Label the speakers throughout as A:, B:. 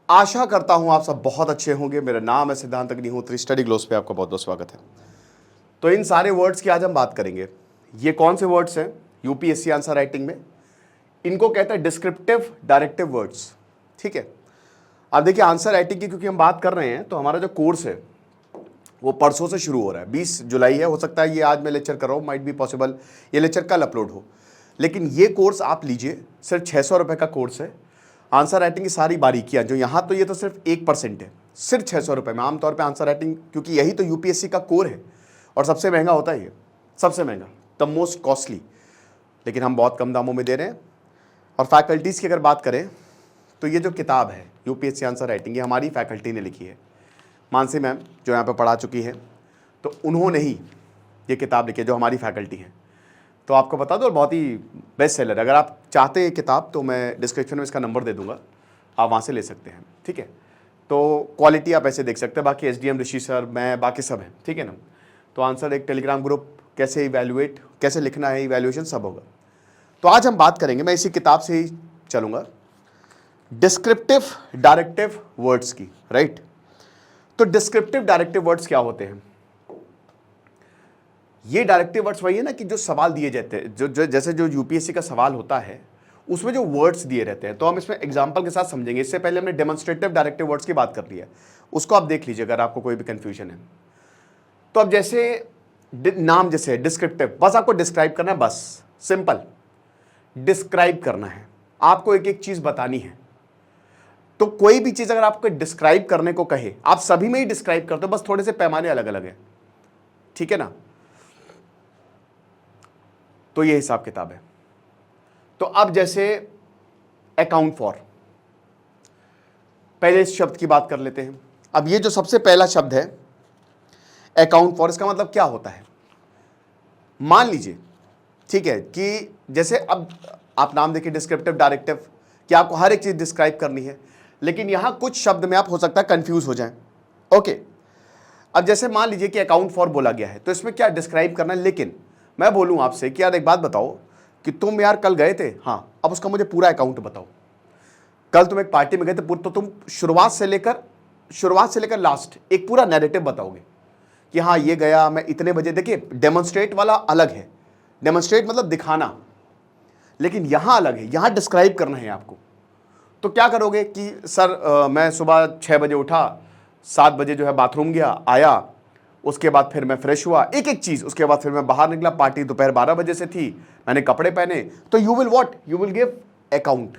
A: आशा करता हूं आप सब बहुत अच्छे होंगे। मेरा नाम है सिद्धांत अग्निहोत्री, स्टडी ग्लोस पे आपका बहुत बहुत स्वागत है। तो इन सारे वर्ड्स की आज हम बात करेंगे। ये कौन से वर्ड्स हैं यूपीएससी आंसर राइटिंग में? इनको कहते हैं डिस्क्रिप्टिव डायरेक्टिव वर्ड्स। ठीक है, अब देखिए आंसर राइटिंग की क्योंकि हम बात कर रहे हैं तो हमारा जो कोर्स है वो परसों से शुरू हो रहा है। 20 जुलाई है, हो सकता है ये आज मैं लेक्चर कर रहा हूँ, माइट बी पॉसिबल ये लेक्चर कल अपलोड हो, लेकिन ये कोर्स आप लीजिए। सिर्फ 600 रुपये का कोर्स है। आंसर राइटिंग की सारी बारीकियां जो यहाँ, तो ये तो सिर्फ 1% है, सिर्फ 600 रुपये में। आमतौर पे आंसर राइटिंग, क्योंकि यही तो यूपीएससी का कोर है और सबसे महंगा होता है, ये सबसे महंगा, द मोस्ट कॉस्टली, लेकिन हम बहुत कम दामों में दे रहे हैं। और फैकल्टीज़ की अगर बात करें तो ये जो किताब है यूपीएससी आंसर राइटिंग, ये हमारी फैकल्टी ने लिखी है। मानसी मैम जो यहाँ पे पढ़ा चुकी है, तो उन्होंने ही ये किताब लिखी है, जो हमारी फैकल्टी है। तो आपको बता दो, बहुत ही बेस्ट सेलर। अगर आप चाहते हैं किताब तो मैं डिस्क्रिप्शन में इसका नंबर दे दूंगा, आप वहाँ से ले सकते हैं। ठीक है, तो क्वालिटी आप ऐसे देख सकते हैं। बाकी एसडीएम ऋषि सर, मैं, बाकी सब हैं। ठीक है ना। तो आंसर एक टेलीग्राम ग्रुप, कैसे इवैल्यूएट, कैसे लिखना है, इवैल्यूएशन सब होगा। तो आज हम बात करेंगे, मैं इसी किताब से ही चलूँगा, डिस्क्रिप्टिव डायरेक्टिव वर्ड्स की। राइट, तो डिस्क्रिप्टिव डायरेक्टिव वर्ड्स क्या होते हैं? ये डायरेक्टिव वर्ड्स वही है ना कि जो सवाल दिए जाते हैं, जो जैसे जो यूपीएससी का सवाल होता है उसमें जो वर्ड्स दिए रहते हैं, तो हम इसमें एग्जांपल के साथ समझेंगे। इससे पहले हमने डेमोन्स्ट्रेटिव डायरेक्टिव वर्ड्स की बात कर ली है, उसको आप देख लीजिए अगर आपको कोई भी कंफ्यूजन है। तो अब जैसे नाम जैसे डिस्क्रिप्टिव, बस आपको डिस्क्राइब करना है, बस सिंपल डिस्क्राइब करना है, आपको एक एक चीज बतानी है। तो कोई भी चीज अगर आपको डिस्क्राइब करने को कहे, आप सभी में ही डिस्क्राइब करते हो, बस थोड़े से पैमाने अलग अलग है। ठीक है ना। तो ये हिसाब किताब है। तो अब जैसे अकाउंट फॉर, पहले इस शब्द की बात कर लेते हैं। अब ये जो सबसे पहला शब्द है अकाउंट फॉर, इसका मतलब क्या होता है? मान लीजिए, ठीक है, कि जैसे अब आप नाम देखिए डिस्क्रिप्टिव डायरेक्टिव, कि आपको हर एक चीज डिस्क्राइब करनी है, लेकिन यहां कुछ शब्द में आप हो सकता है कंफ्यूज हो जाएं। ओके, अब जैसे मान लीजिए कि अकाउंट फॉर बोला गया है, तो इसमें क्या डिस्क्राइब करना है, लेकिन मैं बोलूं आपसे कि यार एक बात बताओ कि तुम यार कल गए थे, हाँ, अब उसका मुझे पूरा अकाउंट बताओ। कल तुम एक पार्टी में गए थे, तो तुम शुरुआत से लेकर लास्ट एक पूरा नैरेटिव बताओगे कि हाँ ये गया, मैं इतने बजे। देखिए डेमोन्स्ट्रेट वाला अलग है, डेमोन्स्ट्रेट मतलब दिखाना, लेकिन यहां अलग है, यहां डिस्क्राइब करना है आपको। तो क्या करोगे कि सर मैं सुबह 6 बजे उठा, 7 बजे जो है बाथरूम गया, आया, उसके बाद फिर मैं फ्रेश हुआ, एक एक चीज, उसके बाद फिर मैं बाहर निकला, पार्टी दोपहर 12 बजे से थी, मैंने कपड़े पहने। तो you will what, you will give account.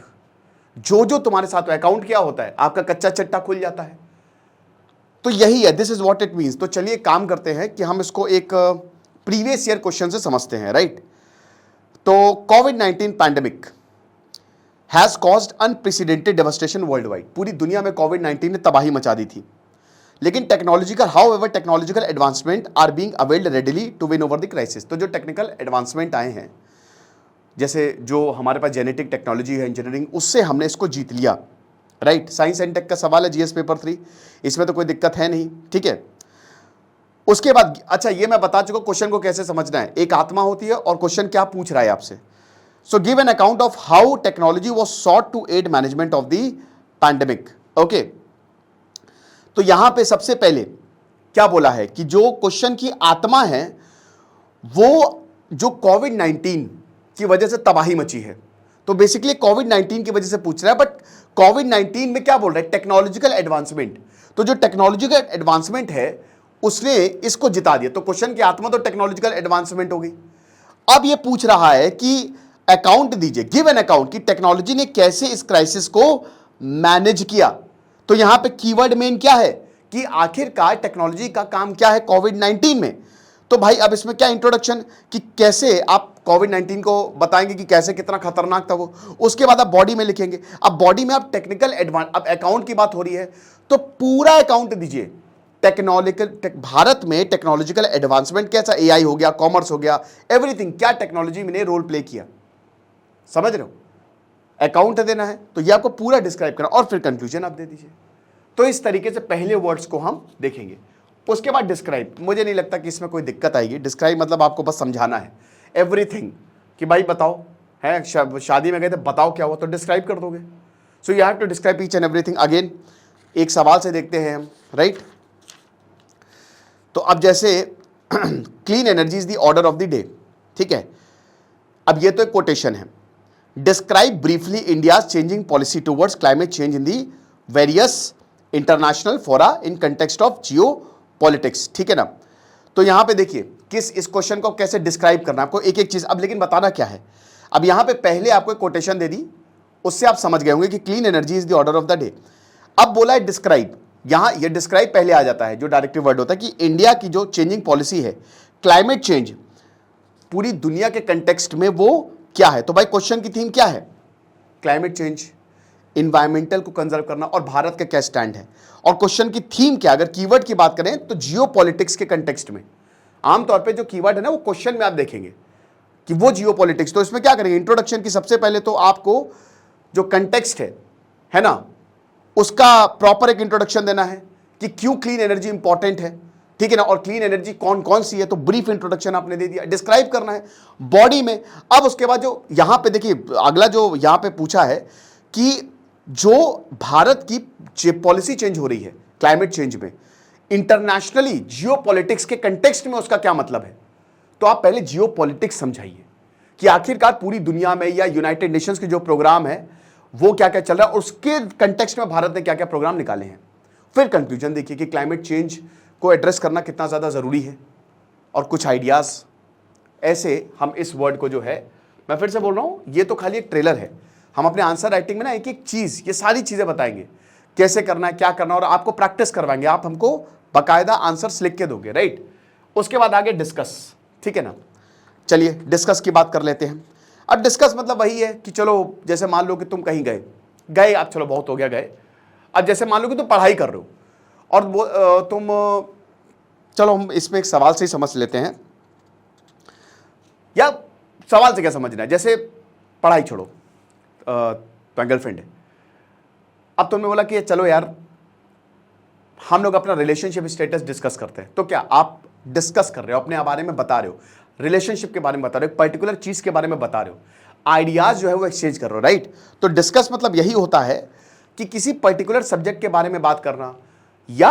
A: जो जो तुम्हारे साथ अकाउंट क्या होता है, आपका कच्चा चट्टा खुल जाता है। तो यही है, this is what it means. तो चलिए काम करते हैं कि हम इसको एक प्रीवियस ईयर क्वेश्चन से समझते हैं। राइट, तो कोविड-19 pandemic has caused unprecedented devastation worldwide. पूरी दुनिया में कोविड-19 ने तबाही मचा दी थी, लेकिन technological advancement are being availed readily to win over the crisis. तो जो टेक्निकल एडवांसमेंट आए हैं, जैसे जो हमारे पास जेनेटिक टेक्नोलॉजी है, इंजीनियरिंग, उससे हमने इसको जीत लिया। राइट, साइंस एंड टेक का सवाल है जीएस पेपर 3, इसमें तो कोई दिक्कत है नहीं। ठीक है, उसके बाद अच्छा ये मैं बता चुका क्वेश्चन को कैसे समझना है। एक आत्मा होती है और क्वेश्चन क्या पूछ रहा है आपसे। So give an account of how technology was sought to aid management of the pandemic. Okay, तो यहां पे सबसे पहले क्या बोला है कि जो क्वेश्चन की आत्मा है वो जो कोविड-19 की वजह से तबाही मची है, तो बेसिकली कोविड-19 की वजह से पूछ रहा है। बट कोविड-19 में क्या बोल रहा है? Technological advancement. तो जो टेक्नोलॉजिकल एडवांसमेंट है उसने इसको जिता दिया। तो क्वेश्चन की आत्मा तो टेक्नोलॉजिकल एडवांसमेंट हो गई। अब ये पूछ रहा है कि अकाउंट दीजिए, गिव एन अकाउंट, कि टेक्नोलॉजी ने कैसे इस क्राइसिस को मैनेज किया। तो यहां पे कीवर्ड मेन क्या है कि आखिरकार टेक्नोलॉजी का काम क्या है कोविड-19 में। तो भाई अब इसमें क्या इंट्रोडक्शन, कि कैसे आप कोविड-19 को बताएंगे कि कैसे कितना खतरनाक था वो। उसके बाद आप बॉडी में लिखेंगे। अब बॉडी में आप टेक्निकल अब अकाउंट की बात हो रही है तो पूरा अकाउंट दीजिए। भारत में टेक्नोलॉजिकल एडवांसमेंट कैसा, एआई हो गया, कॉमर्स हो गया, एवरीथिंग, क्या टेक्नोलॉजी में रोल प्ले किया, समझ रहे हो? अकाउंट देना है तो ये आपको पूरा डिस्क्राइब करना और फिर कंक्लूजन आप दे दीजिए। तो इस तरीके से पहले वर्ड्स को हम देखेंगे, उसके बाद डिस्क्राइब। मुझे नहीं लगता कि इसमें कोई दिक्कत आएगी। डिस्क्राइब मतलब आपको बस समझाना है एवरीथिंग, कि भाई बताओ, है शादी में गए थे, बताओ क्या हुआ, तो डिस्क्राइब कर दोगे। So you have to describe each and everything. Again एक सवाल से देखते हैं हम, राइट। तो अब जैसे clean energy is the order of the day, ठीक है। अब ये तो एक कोटेशन है। Describe briefly India's changing policy towards climate change in the various international fora in context of geopolitics, ठीक है ना। तो यहां पे देखिए किस इस क्वेश्चन को कैसे डिस्क्राइब करना है आपको, एक एक चीज। अब लेकिन बताना क्या है, अब यहां पे पहले आपको एक कोटेशन दे दी, उससे आप समझ गए होंगे कि clean energy is the order of the day. अब बोला है डिस्क्राइब, यहां ये डिस्क्राइब पहले आ जाता है, जो डायरेक्टिव वर्ड होता है कि इंडिया की जो चेंजिंग पॉलिसी है, क्लाइमेट चेंज पूरी दुनिया के कंटेक्स्ट में वो क्या है। तो भाई क्वेश्चन की थीम क्या है, क्लाइमेट चेंज, इन्वायरमेंटल को कंजर्व करना, और भारत का क्या स्टैंड है। और क्वेश्चन की थीम क्या, अगर कीवर्ड की बात करें तो जियो पॉलिटिक्स के कंटेक्स्ट में। आमतौर पे जो कीवर्ड है ना वो क्वेश्चन में आप देखेंगे कि वो जियो पॉलिटिक्स। तो इसमें क्या करेंगे, इंट्रोडक्शन की सबसे पहले तो आपको जो कंटेक्स्ट है ना, उसका प्रॉपर एक इंट्रोडक्शन देना है कि क्यों क्लीन एनर्जी इंपॉर्टेंट है, ठीक है ना, और क्लीन एनर्जी कौन कौन सी है। तो ब्रीफ इंट्रोडक्शन आपने दे दिया, डिस्क्राइब करना है बॉडी में। अब उसके बाद जो यहां पे देखिए अगला जो यहां पे पूछा है कि जो भारत की पॉलिसी चेंज हो रही है क्लाइमेट चेंज में, इंटरनेशनली जियो पॉलिटिक्स के कंटेक्स्ट में उसका क्या मतलब है। तो आप पहले जियो पॉलिटिक्स समझाइए कि आखिरकार पूरी दुनिया में या यूनाइटेड नेशंस के जो प्रोग्राम है वो क्या क्या चल रहा है, उसके कंटेक्स्ट में भारत ने क्या क्या प्रोग्राम निकाले हैं। फिर कंक्लूजन देखिए कि क्लाइमेट चेंज को एड्रेस करना कितना ज़्यादा ज़रूरी है, और कुछ आइडियाज़। ऐसे हम इस वर्ड को जो है, मैं फिर से बोल रहा हूँ, ये तो खाली एक ट्रेलर है। हम अपने आंसर राइटिंग में ना एक एक चीज़, ये सारी चीज़ें बताएंगे कैसे करना है, क्या करना, और आपको प्रैक्टिस करवाएंगे। आप हमको बाकायदा आंसर्स लिख के दोगे, राइट। उसके बाद आगे डिस्कस, ठीक है ना। चलिए डिस्कस की बात कर लेते हैं। अब डिस्कस मतलब वही है कि चलो जैसे मान लो कि तुम कहीं गए आप, चलो बहुत हो गया गए। अब जैसे मान लो कि तुम पढ़ाई कर रहे हो और वो तुम, चलो हम इसमें एक सवाल से ही समझ लेते हैं, या सवाल से क्या समझना है। जैसे पढ़ाई छोड़ो, तो गर्लफ्रेंड है, अब तुमने बोला कि चलो यार हम लोग अपना रिलेशनशिप स्टेटस डिस्कस करते हैं। तो क्या आप डिस्कस कर रहे हो, अपने बारे में बता रहे हो, रिलेशनशिप के बारे में बता रहे हो, पर्टिकुलर चीज के बारे में बता रहे हो, आइडियाज जो है वो एक्सचेंज कर रहे हो, राइट। तो डिस्कस मतलब यही होता है कि किसी पर्टिकुलर सब्जेक्ट के बारे में बात करना, या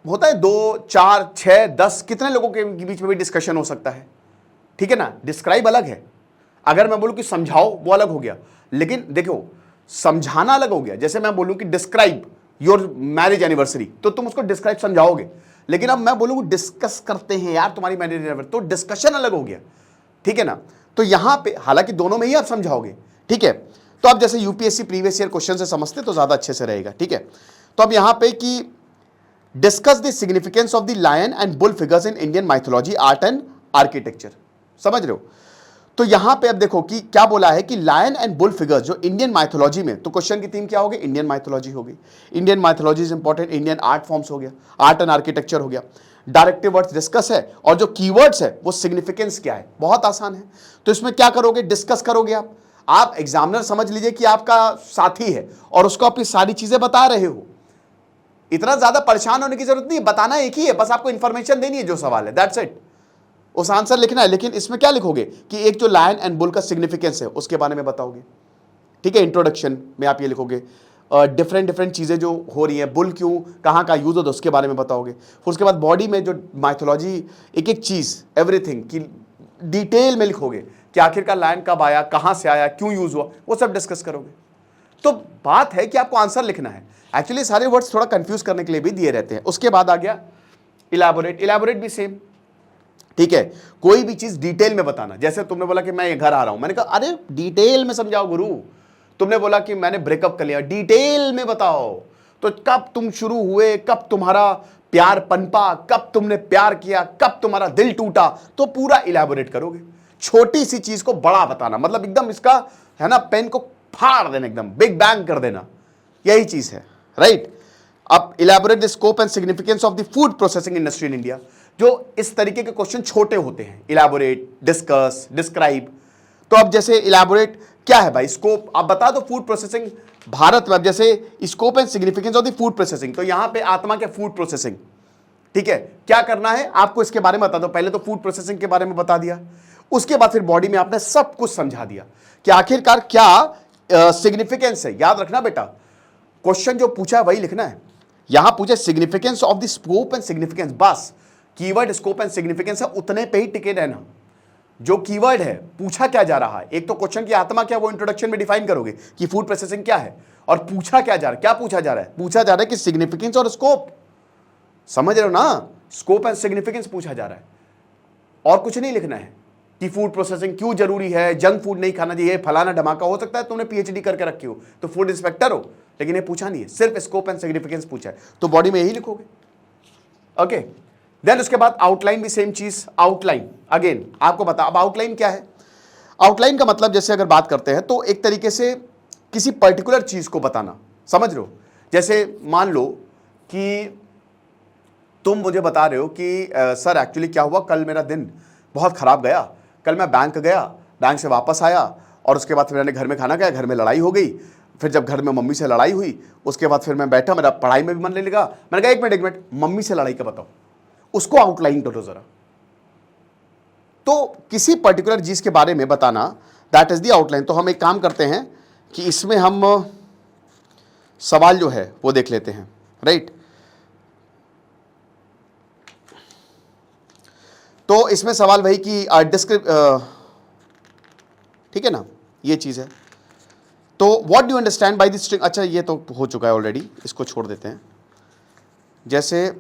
A: होता है 2, 4, 6, 10 कितने लोगों के बीच में भी डिस्कशन हो सकता है, ठीक है ना। डिस्क्राइब अलग है, अगर मैं बोलूं कि समझाओ वो अलग हो गया, लेकिन देखो समझाना अलग हो गया। जैसे मैं बोलूं कि डिस्क्राइब योर मैरिज एनिवर्सरी, तो तुम उसको डिस्क्राइब समझाओगे, लेकिन अब मैं बोलूं डिस्कस करते हैं यार तुम्हारी मैरिज एनिवर्सरी, तो डिस्कशन अलग हो गया, ठीक है ना। तो यहां पे हालांकि दोनों में ही आप समझाओगे, ठीक है। तो अब जैसे यूपीएससी प्रीवियस ईयर क्वेश्चन से समझते तो ज्यादा अच्छे से रहेगा, ठीक है। तो अब यहां पे कि discuss the significance of the lion and bull figures in Indian mythology, art and architecture, समझ रहे हो। तो यहां पे अब देखो कि क्या बोला है कि लायन एंड बुल फिगर्स जो इंडियन माइथोलॉजी में, तो क्वेश्चन की थीम क्या होगी, इंडियन माइथोलॉजी होगी। Indian mythology is important, Indian art forms हो गया, आर्ट एंड आर्किटेक्चर हो गया। डायरेक्टिव वर्ड्स डिस्कस है, और जो कीवर्ड्स है वो सिग्निफिकेंस क्या है, बहुत आसान है। तो इसमें क्या करोगे, डिस्कस करोगे आप एग्जामिनर समझ लीजिए कि आपका साथी है और उसको अपनी सारी चीजें बता रहे हो। इतना ज्यादा परेशान होने की जरूरत नहीं है, बताना एक ही है, बस आपको इंफॉर्मेशन देनी है जो सवाल है, दैट्स इट। उस आंसर लिखना है, लेकिन इसमें क्या लिखोगे कि एक जो लायन एंड बुल का सिग्निफिकेंस है उसके बारे में बताओगे, ठीक है। इंट्रोडक्शन में आप ये लिखोगे डिफरेंट चीजें जो हो रही हैं, बुल क्यों कहाँ का यूज होता है उसके बारे में बताओगे। फिर उसके बाद बॉडी में जो माइथोलॉजी, एक एक चीज एवरीथिंग की डिटेल में लिखोगे कि आखिरकार लायन कब आया, कहाँ से आया, क्यों यूज हुआ, वो सब डिस्कस करोगे। तो बात है कि आपको आंसर लिखना है। एक्चुअली सारे वर्ड्स थोड़ा कंफ्यूज करने के लिए भी दिए रहते हैं। उसके बाद आ गया इलैबोरेट, इलैबोरेट भी सेम, ठीक है। कोई भी चीज डिटेल में बताना। जैसे तुमने बोला कि मैं ये घर आ रहा हूं, मैंने कहा अरे डिटेल में समझाओ गुरु। तुमने बोला कि मैंने ब्रेकअप कर लिया, डिटेल में बताओ। तो कब तुम शुरू हुए, कब तुम्हारा प्यार पनपा, कब तुमने प्यार किया, कब तुम्हारा दिल टूटा, तो पूरा इलैबोरेट करोगे। छोटी सी चीज को बड़ा बताना, मतलब एकदम इसका है ना, पेन को फाड़ देना, एकदम बिग बैंग कर देना, यही चीज है, राइट। अब elaborate the scope and significance of the food processing industry in India. जो इस तरीके के क्वेश्चन छोटे होते हैं, इलैबोरेट, डिस्कस, डिस्क्राइब। तो अब जैसे इलैबोरेट क्या है भाई, स्कोप आप बता दो फूड प्रोसेसिंग भारत में। अब जैसे scope and significance of the food processing, तो यहां पे आत्मा के फूड प्रोसेसिंग, ठीक है। क्या करना है आपको इसके बारे में बता दो। पहले तो फूड प्रोसेसिंग के बारे में बता दिया, उसके बाद फिर बॉडी में आपने सब कुछ समझा दिया कि आखिरकार क्या सिग्निफिकेंस है। याद रखना बेटा, क्वेश्चन जो पूछा है वही लिखना है। यहां पूछे significance of the scope and significance, बस कीवर्ड स्कोप एंड सिग्निफिकेंस है, उतने पे ही टिके रहना। जो कीवर्ड है पूछा क्या जा रहा है, एक तो क्वेश्चन की आत्मा क्या, वो इंट्रोडक्शन में डिफाइन करोगे कि फूड प्रोसेसिंग क्या है, और पूछा क्या जा रहा है, क्या पूछा जा रहा है, पूछा जा रहा है कि सिग्निफिकेंस और स्कोप, समझ रहे हो ना, स्कोप एंड सिग्निफिकेंस पूछा जा रहा है, और कुछ नहीं लिखना है कि फूड प्रोसेसिंग क्यों जरूरी है, जंक फूड नहीं खाना चाहिए, फलाना धमाका। हो सकता है तुमने पीएचडी करके रखी हो तो फूड इंस्पेक्टर हो, लेकिन ये पूछा नहीं है, सिर्फ स्कोप एंड सिग्निफिकेंस पूछा है, तो बॉडी में यही लिखोगे। ओके, देन उसके बाद आउटलाइन भी सेम चीज। आउटलाइन अगेन आपको बता, अब आउटलाइन क्या है, आउटलाइन का मतलब जैसे अगर बात करते हैं तो एक तरीके से किसी पर्टिकुलर चीज को बताना, समझ रहे हो। जैसे मान लो कि तुम मुझे बता रहे हो कि सर एक्चुअली क्या हुआ, कल मेरा दिन बहुत खराब गया, कल मैं बैंक गया, बैंक से वापस आया और उसके बाद फिर मैंने घर में खाना खाया, घर में लड़ाई हो गई, फिर जब घर में मम्मी से लड़ाई हुई उसके बाद फिर मैं बैठा, मेरा पढ़ाई में भी मन नहीं लगा, मैंने कहा एक मिनट मम्मी से लड़ाई का बताओ, उसको आउटलाइन करो जरा। तो किसी पर्टिकुलर चीज के बारे में बताना, दैट इज द आउटलाइन। तो हम एक काम करते हैं कि इसमें हम सवाल जो है वो देख लेते हैं, राइट। तो इसमें सवाल वही कि ठीक है ना, ये चीज है। तो what do understand by the string, अच्छा ये तो हो चुका है ऑलरेडी, इसको छोड़ देते हैं। जैसे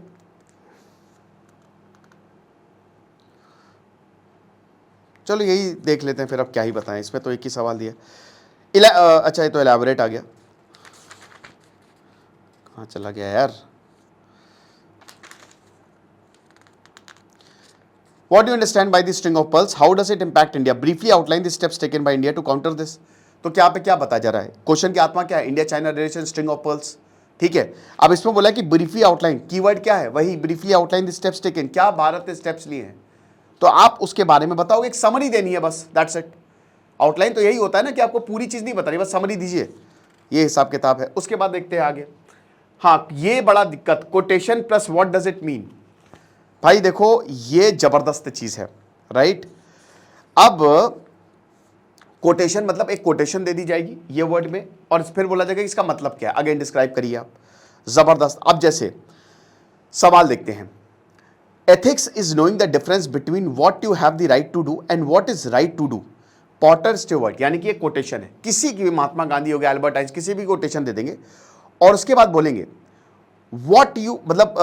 A: चलो यही देख लेते हैं फिर, अब क्या ही बताएं, इसमें तो एक ही सवाल दिया। अच्छा ये तो एलैबोरेट आ गया, कहाँ चला गया यार। What do you understand by the string of pearls? How does it impact India? Briefly outline the steps taken by India to counter this. तो क्या पे क्या बताया जा रहा है, क्वेश्चन की आत्मा क्या है, India China relation, string of pearls, ठीक है। अब इसमें बोला कि ब्रीफली आउटलाइन, कीवर्ड क्या है, वही briefly outline the steps taken, क्या भारत ने स्टेप्स लिए हैं, तो आप उसके बारे में बताओगे, एक समरी देनी है बस, दैट्स इट। आउटलाइन तो यही होता है ना कि आपको पूरी चीज नहीं बतानी, बस समरी दीजिए, ये हिसाब किताब है। उसके बाद देखते हैं आगे। हाँ, ये बड़ा दिक्कत, quotation plus what does it mean. भाई देखो ये जबरदस्त चीज है, राइट। अब कोटेशन मतलब एक कोटेशन दे दी जाएगी ये वर्ड में, और फिर बोला जाएगा इसका मतलब क्या है, अगेन डिस्क्राइब करिए आप, जबरदस्त। अब जैसे सवाल देखते हैं, ethics is knowing the difference between what you have the right to do and what is right to do, Potter Stewart, यानी कि एक कोटेशन है, किसी की भी, महात्मा गांधी हो गया, अल्बर्ट आइंस्टाइन, किसी भी कोटेशन दे देंगे, और उसके बाद बोलेंगे व्हाट यू, मतलब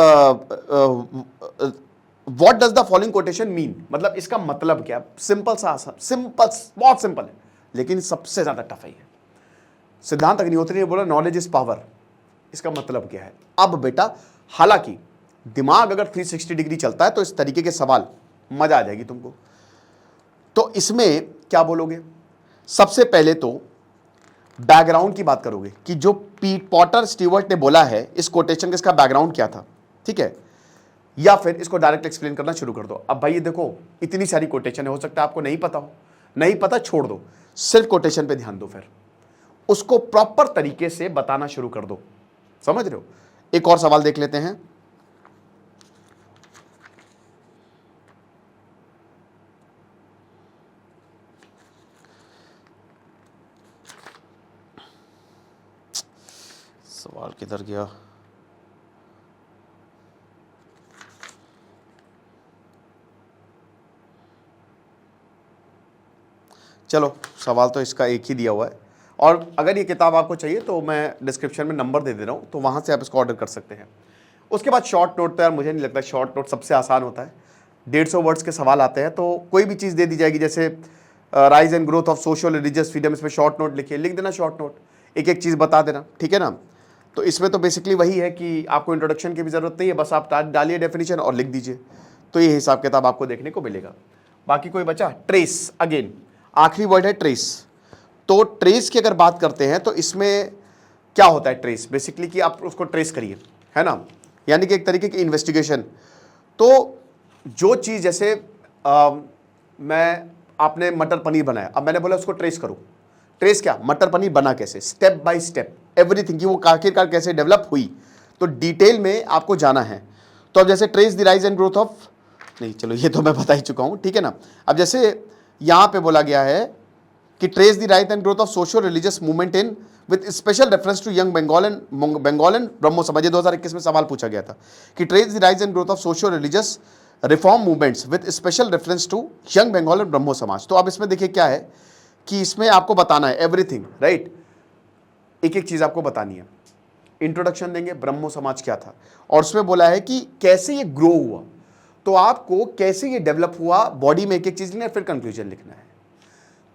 A: what does the following quotation mean, मतलब इसका मतलब क्या। सिंपल सा, सिंपल, बहुत सिंपल है, लेकिन सबसे ज्यादा टफ है। सिद्धांत अग्निहोत्री ने बोला नॉलेज इज पावर, इसका मतलब क्या है। अब बेटा हालांकि दिमाग अगर 360 डिग्री चलता है तो इस तरीके के सवाल मजा आ जाएगी तुमको। तो इसमें क्या बोलोगे, सबसे पहले तो बैकग्राउंड की बात करोगे कि जो पॉटर स्टीवर्ट ने बोला है इस कोटेशन का, इसका बैकग्राउंड क्या था, ठीक है, या फिर इसको डायरेक्ट एक्सप्लेन करना शुरू कर दो। अब भाई ये देखो इतनी सारी कोटेशन है, हो सकता है आपको नहीं पता हो, नहीं पता छोड़ दो, सिर्फ कोटेशन पे ध्यान दो, फिर उसको प्रॉपर तरीके से बताना शुरू कर दो, समझ रहे हो। एक और सवाल देख लेते हैं, सवाल किधर गया, चलो सवाल तो इसका एक ही दिया हुआ है, और अगर ये किताब आपको चाहिए तो मैं डिस्क्रिप्शन में नंबर दे रहा हूँ, तो वहाँ से आप इसको ऑर्डर कर सकते हैं। उसके बाद शॉर्ट नोट, तो यार मुझे नहीं लगता शॉर्ट नोट सबसे आसान होता है, 150 वर्ड्स के सवाल आते हैं, तो कोई भी चीज़ दे दी जाएगी, जैसे rise and growth of social religious freedom, इसमें शॉर्ट नोट लिखिए, लिख देना शॉर्ट नोट, एक एक चीज़ बता देना, ठीक है ना। तो इसमें तो बेसिकली वही है कि आपको इंट्रोडक्शन की भी ज़रूरत नहीं है, बस आप डालिए डेफिनेशन और लिख दीजिए, तो ये हिसाब किताब आपको देखने को मिलेगा। बाकी कोई बचा, ट्रेस, अगेन आखिरी वर्ड है ट्रेस। तो ट्रेस की अगर बात करते हैं तो इसमें क्या होता है ट्रेस, बेसिकली कि आप उसको ट्रेस करिए, है ना, यानी कि एक तरीके की इन्वेस्टिगेशन। तो जो चीज़ जैसे आपने मटर पनीर बनाया, अब मैंने बोला उसको ट्रेस करो, ट्रेस क्या, मटर पनीर बना कैसे, स्टेप बाय स्टेप एवरीथिंग, कि वो आखिरकार कैसे डेवलप हुई, तो डिटेल में आपको जाना है। तो अब जैसे trace the rise and growth of, नहीं चलो ये तो मैं बता ही चुका हूँ, ठीक है ना। अब जैसे यहाँ पे बोला गया है कि trace the rise and growth of social religious movement in with special reference to Young Bengal and Brahmo Samaj. 2021 में सवाल पूछा गया था कि trace the rise and growth of social religious reform movements with special reference to Young Bengal and Brahmo Samaj. तो अब इसमें देखिए क्या है कि इसमें आपको बताना है एवरीथिंग, राइट, एक एक चीज आपको बतानी है। इंट्रोडक्शन देंगे, ब्रह्मो समाज क्या था, और उसमें बोला है कि कैसे ये ग्रो हुआ, तो आपको कैसे ये डेवलप हुआ, बॉडी में एक एक चीज लिखना है, फिर कंक्लूजन लिखना है।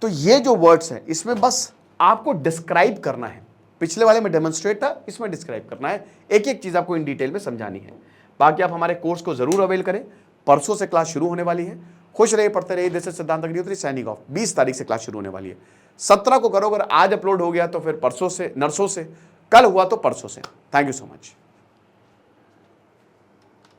A: तो ये जो वर्ड्स हैं इसमें बस आपको डिस्क्राइब करना है। पिछले वाले में डेमोन्स्ट्रेट था, इसमें डिस्क्राइब करना है, एक एक चीज आपको इन डिटेल में समझानी है। बाकी आप हमारे कोर्स को जरूर अवेल करें, परसों से क्लास शुरू होने वाली है। खुश रहिए, पढ़ते रहिए। दिस इज सिद्धांत अग्निहोत्री साइनिंग ऑफ। 20 तारीख से क्लास शुरू होने वाली है। 17 को करो, अगर आज अपलोड हो गया तो फिर परसों से, नरसों से, कल हुआ तो परसों से। Thank you so much.